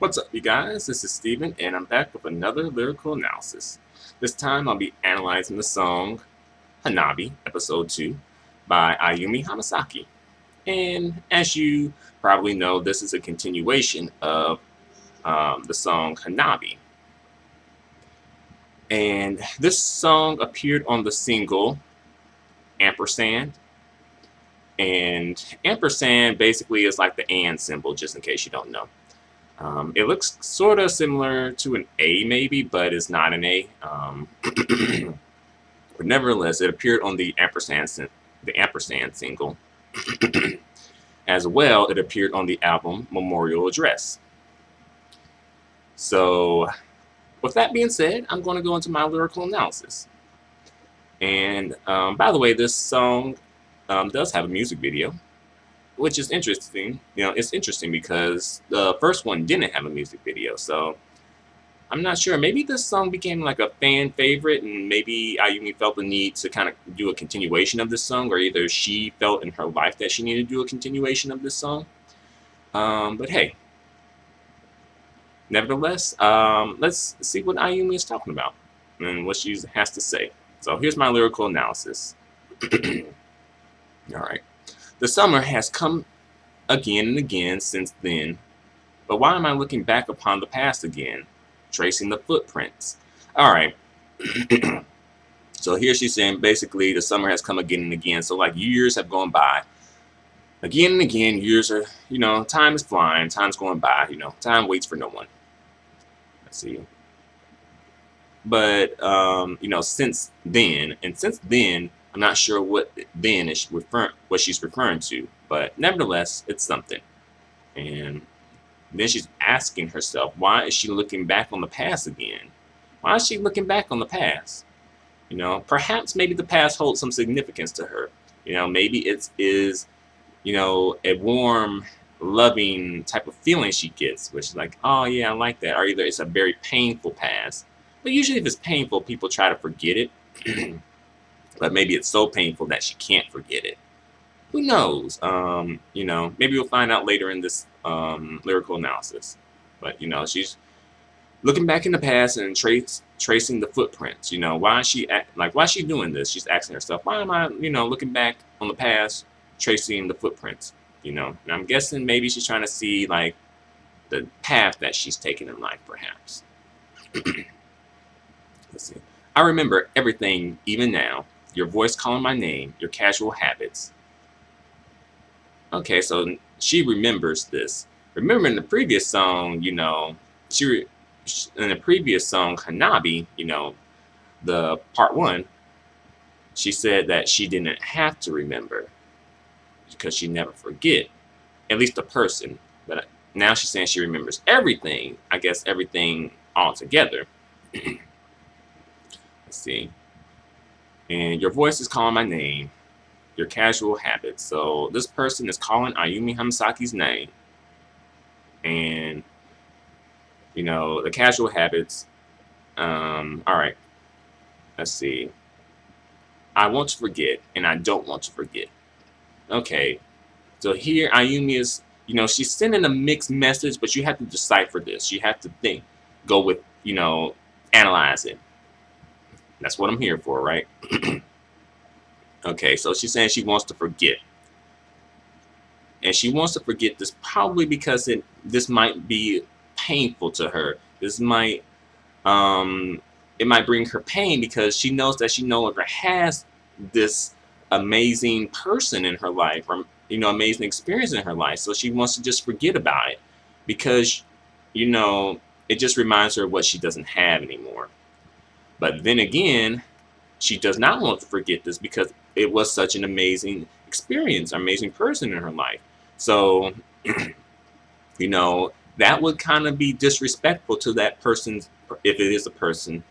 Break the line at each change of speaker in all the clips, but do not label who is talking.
What's up, you guys? This is Steven, and I'm back with another lyrical analysis. This time I'll be analyzing the song Hanabi, Episode 2, by Ayumi Hamasaki. And as you probably know, this is a continuation of the song Hanabi. And this song appeared on the single Ampersand. And ampersand basically is like the and symbol, just in case you don't know. It looks sort of similar to an A maybe, but it's not an A. But nevertheless, it appeared on the ampersand single. As well, it appeared on the album Memorial Address. So, with that being said, I'm going to go into my lyrical analysis. And by the way, this song does have a music video, which is interesting. It's interesting because the first one didn't have a music video, so I'm not sure. Maybe this song became like a fan favorite, and maybe Ayumi felt the need to kind of do a continuation of this song, or either she felt in her life that she needed to do a continuation of this song. But hey, nevertheless, let's see what Ayumi is talking about and what she has to say. So here's my lyrical analysis. All right. The summer has come again and again since then, but why am I looking back upon the past again, tracing the footprints? All right. So here she's saying basically the summer has come again and again. So like years have gone by. Again and again, years are, time is flying, time's going by, time waits for no one. Let's see. But, since then, I'm not sure what then is what she's referring to, but nevertheless, it's something. And then she's asking herself, why is she looking back on the past again? Why is she looking back on the past? Perhaps maybe the past holds some significance to her. Maybe it is, a warm, loving type of feeling she gets, which is like, oh yeah, I like that. Or either it's a very painful past. But usually if it's painful, people try to forget it. But maybe it's so painful that she can't forget it. Who knows? Maybe we'll find out later in this lyrical analysis. But, she's looking back in the past and tracing the footprints. Why is she doing this? She's asking herself, why am I, looking back on the past, tracing the footprints? And I'm guessing maybe she's trying to see, like, the path that she's taken in life, perhaps. Let's see. I remember everything, even now. Your voice calling my name, your casual habits. Okay, so she remembers this. Remember in the previous song, in the previous song, Hanabi, the part 1, she said that she didn't have to remember because she never forget, at least a person. But now she's saying she remembers everything, I guess everything all together. Let's see. And your voice is calling my name, your casual habits. So this person is calling Ayumi Hamasaki's name. And, the casual habits. All right. Let's see. I want to forget, and I don't want to forget. Okay. So here Ayumi is, she's sending a mixed message, but you have to decipher this. You have to think, go with, analyze it. That's what I'm here for, right? Okay, so she's saying she wants to forget. And she wants to forget this probably because this might be painful to her. This might, it might bring her pain because she knows that she no longer has this amazing person in her life or, amazing experience in her life. So she wants to just forget about it because, it just reminds her of what she doesn't have anymore. But then again, she does not want to forget this because it was such an amazing experience, amazing person in her life. So, that would kind of be disrespectful to that person's, if it is a person,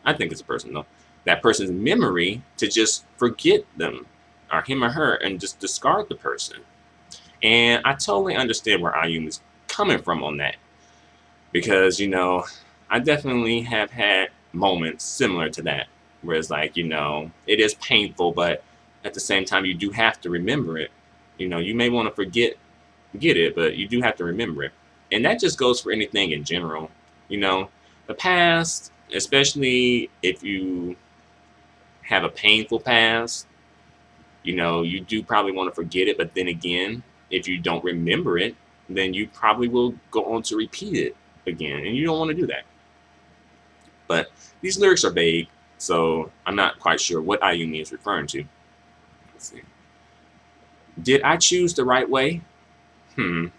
I think it's a person though, that person's memory to just forget them, or him or her, and just discard the person. And I totally understand where Ayumi is coming from on that. Because, I definitely have had moments similar to that, where it's like, it is painful, but at the same time, you do have to remember it. You may want to forget it, but you do have to remember it. And that just goes for anything in general. You know, the past, especially if you have a painful past, you do probably want to forget it. But then again, if you don't remember it, then you probably will go on to repeat it again. And you don't want to do that. But these lyrics are vague, so I'm not quite sure what Ayumi is referring to. Let's see. Did I choose the right way? I'm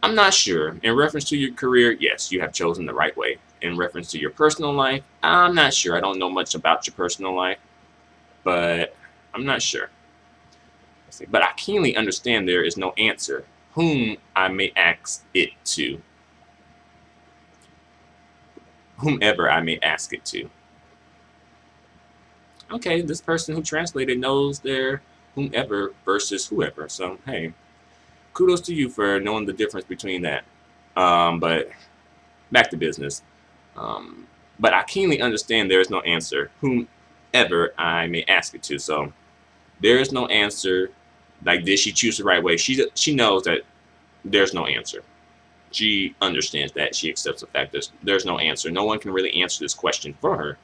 not sure. In reference to your career, yes, you have chosen the right way. In reference to your personal life, I'm not sure. I don't know much about your personal life, but I'm not sure. Let's see. But I keenly understand there is no answer. Whom I may ask it to. Whomever I may ask it to. Okay, this person who translated knows their whomever versus whoever. So, hey, kudos to you for knowing the difference between that. But back to business. But I keenly understand there is no answer. Whomever I may ask it to. So, there is no answer. Like, did she choose the right way? She knows that there's no answer. She understands that. She accepts the fact that there's no answer. No one can really answer this question for her.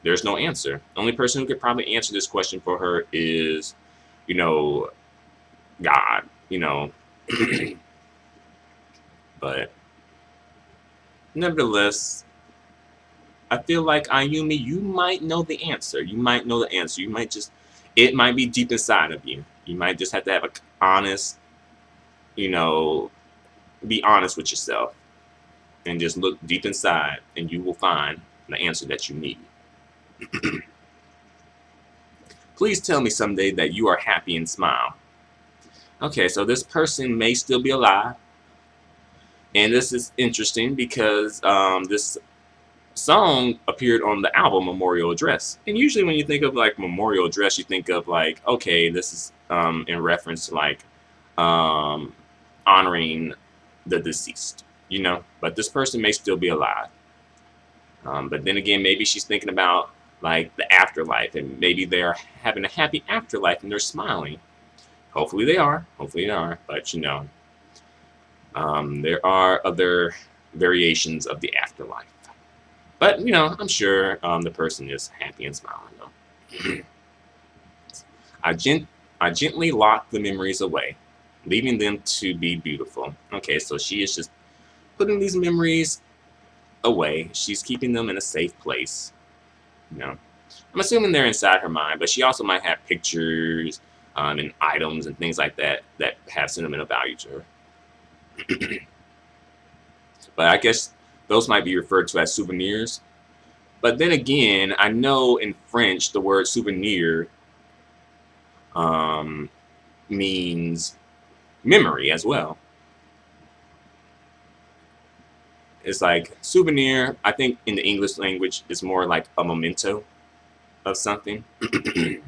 There's no answer. The only person who could probably answer this question for her is, God, But nevertheless, I feel like Ayumi, you might know the answer. You might know the answer. It might be deep inside of you. You might just have to have a honest, be honest with yourself and just look deep inside and you will find the answer that you need. Please tell me someday that you are happy and smile. Okay, so this person may still be alive. And this is interesting because this song appeared on the album Memorial Address. And usually when you think of like Memorial Address, you think of like, okay, this is in reference to like honoring the deceased, But this person may still be alive. But then again, maybe she's thinking about like the afterlife, and maybe they're having a happy afterlife and they're smiling. Hopefully they are. Hopefully they are. But there are other variations of the afterlife. But I'm sure the person is happy and smiling. I gently lock the memories away, leaving them to be beautiful. Okay, so she is just putting these memories away. She's keeping them in a safe place. I'm assuming they're inside her mind, but she also might have pictures and items and things like that that have sentimental value to her. But I guess those might be referred to as souvenirs. But then again, I know in French the word souvenir means memory as well. It's like souvenir, I think in the English language, is more like a memento of something. And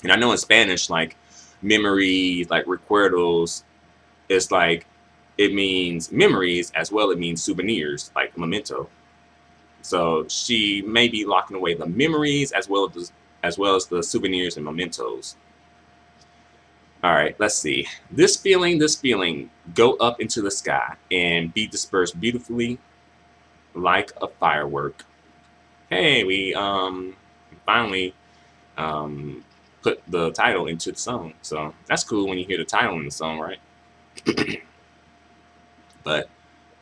I know in Spanish, like memory, like recuerdos, it's like it means memories as well. It means souvenirs, like memento. So she may be locking away the memories as well as the souvenirs and mementos. All right, let's see. This feeling, go up into the sky and be dispersed beautifully like a firework. Hey, we finally put the title into the song. So that's cool when you hear the title in the song, right? But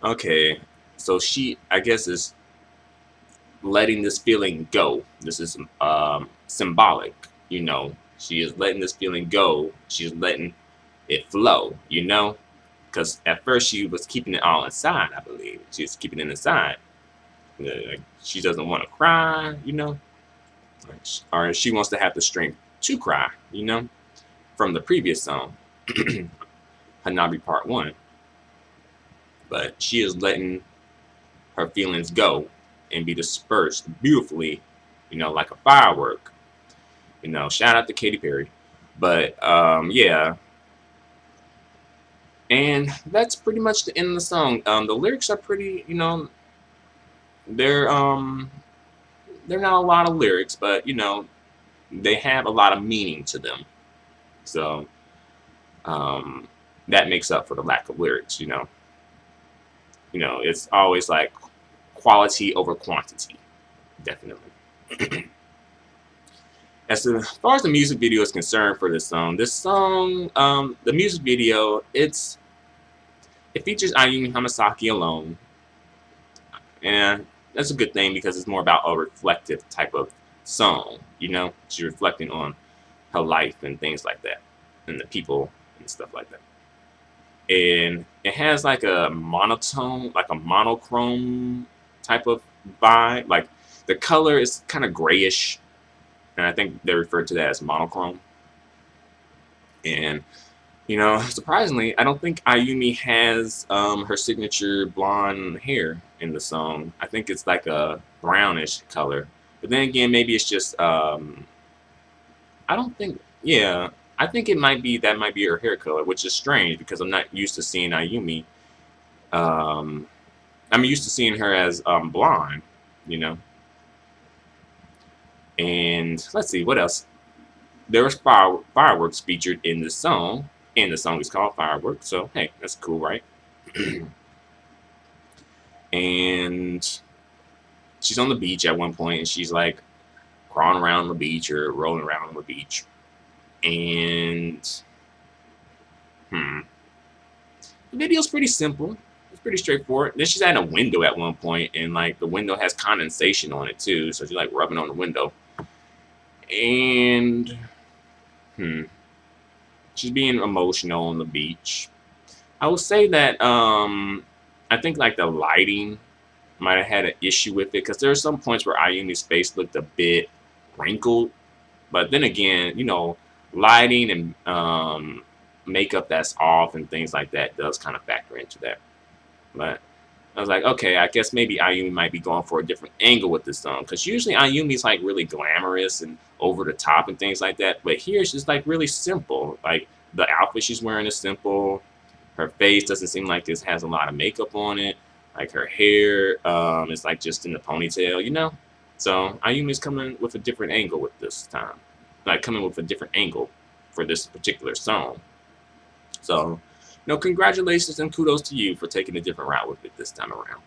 okay, so she, I guess, is letting this feeling go. This is symbolic, She is letting this feeling go. She's letting it flow, Because at first she was keeping it all inside, I believe. She was keeping it inside. Like, she doesn't want to cry, Or she wants to have the strength to cry, From the previous song, Hanabi Part 1. But she is letting her feelings go and be dispersed beautifully, like a firework. Shout out to Katy Perry. But yeah. And that's pretty much the end of the song. The lyrics are pretty, they're not a lot of lyrics, but they have a lot of meaning to them. So that makes up for the lack of lyrics. It's always like quality over quantity, definitely. Far as the music video is concerned for this song, the music video, it features Ayumi Hamasaki alone, and that's a good thing because it's more about a reflective type of song. She's reflecting on her life and things like that, and the people and stuff like that. And it has like a monotone, like a monochrome type of vibe. Like the color is kind of grayish, and I think they refer to that as monochrome. And surprisingly, I don't think Ayumi has her signature blonde hair in the song. I think it's like a brownish color. But then again, maybe it's just I don't think. Yeah, I think that might be her hair color, which is strange because I'm not used to seeing Ayumi. I'm used to seeing her as blonde, And let's see what else. There was fireworks featured in the song, and the song is called Fireworks. So hey, that's cool, right? And she's on the beach at one point, and she's like crawling around on the beach or rolling around on the beach. And the video's pretty simple. It's pretty straightforward. Then she's at a window at one point, and like the window has condensation on it too, so she's like rubbing on the window. And she's being emotional on the beach. I will say that I think like the lighting might have had an issue with it, because there are some points where Ayumi's face looked a bit wrinkled, but then again, lighting and makeup that's off and things like that does kind of factor into that. But I was like, okay, I guess maybe Ayumi might be going for a different angle with this song, because usually Ayumi's like really glamorous and over the top and things like that, but here it's just like really simple. Like the outfit she's wearing is simple. Her face doesn't seem like it has a lot of makeup on it. Like her hair is like just in the ponytail, So Ayumi's coming with a different angle with this time. Like coming with a different angle for this particular song. So, congratulations and kudos to you for taking a different route with it this time around,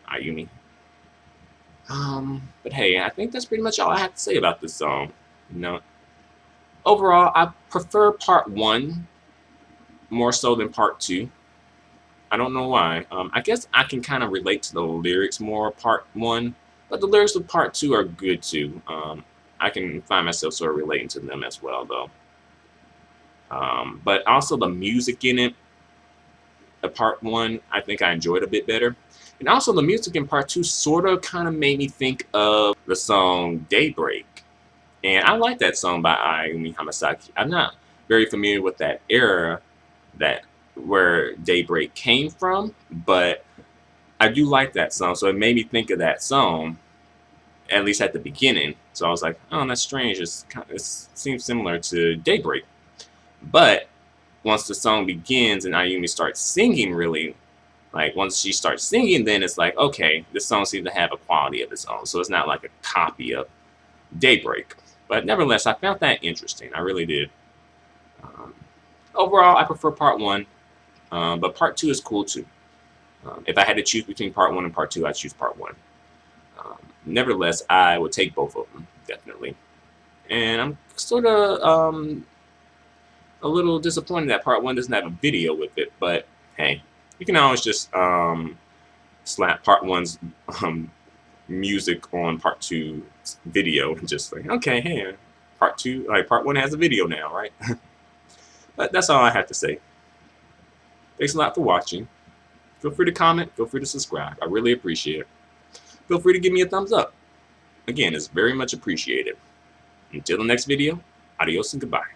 Ayumi. But hey, I think that's pretty much all I have to say about this song. Overall, I prefer part 1 more so than part 2. I don't know why. I guess I can kind of relate to the lyrics more part 1, but the lyrics of part 2 are good too. I can find myself sort of relating to them as well, though. But also the music in it, part 1, I think I enjoyed a bit better. And also the music in part 2 sort of kind of made me think of the song Daybreak. And I like that song by Ayumi Hamasaki. I'm not very familiar with that era where Daybreak came from, but I do like that song. So it made me think of that song, at least at the beginning. So I was like, oh, that's strange. It seems similar to Daybreak. But once the song begins and Ayumi starts singing, really, like once she starts singing, then it's like, okay, this song seems to have a quality of its own. So it's not like a copy of Daybreak. But nevertheless, I found that interesting. I really did. Overall, I prefer part 1, but part 2 is cool too. If I had to choose between part 1 and part 2, I'd choose part 1. Nevertheless, I would take both of them, definitely. And I'm sort of a little disappointed that part 1 doesn't have a video with it, but hey, you can always just slap part 1's music on part 2's video and just like, okay, hey, part 1 has a video now, right? But that's all I have to say. Thanks a lot for watching. Feel free to comment, feel free to subscribe. I really appreciate it. Feel free to give me a thumbs up. Again, it's very much appreciated. Until the next video, adios and goodbye.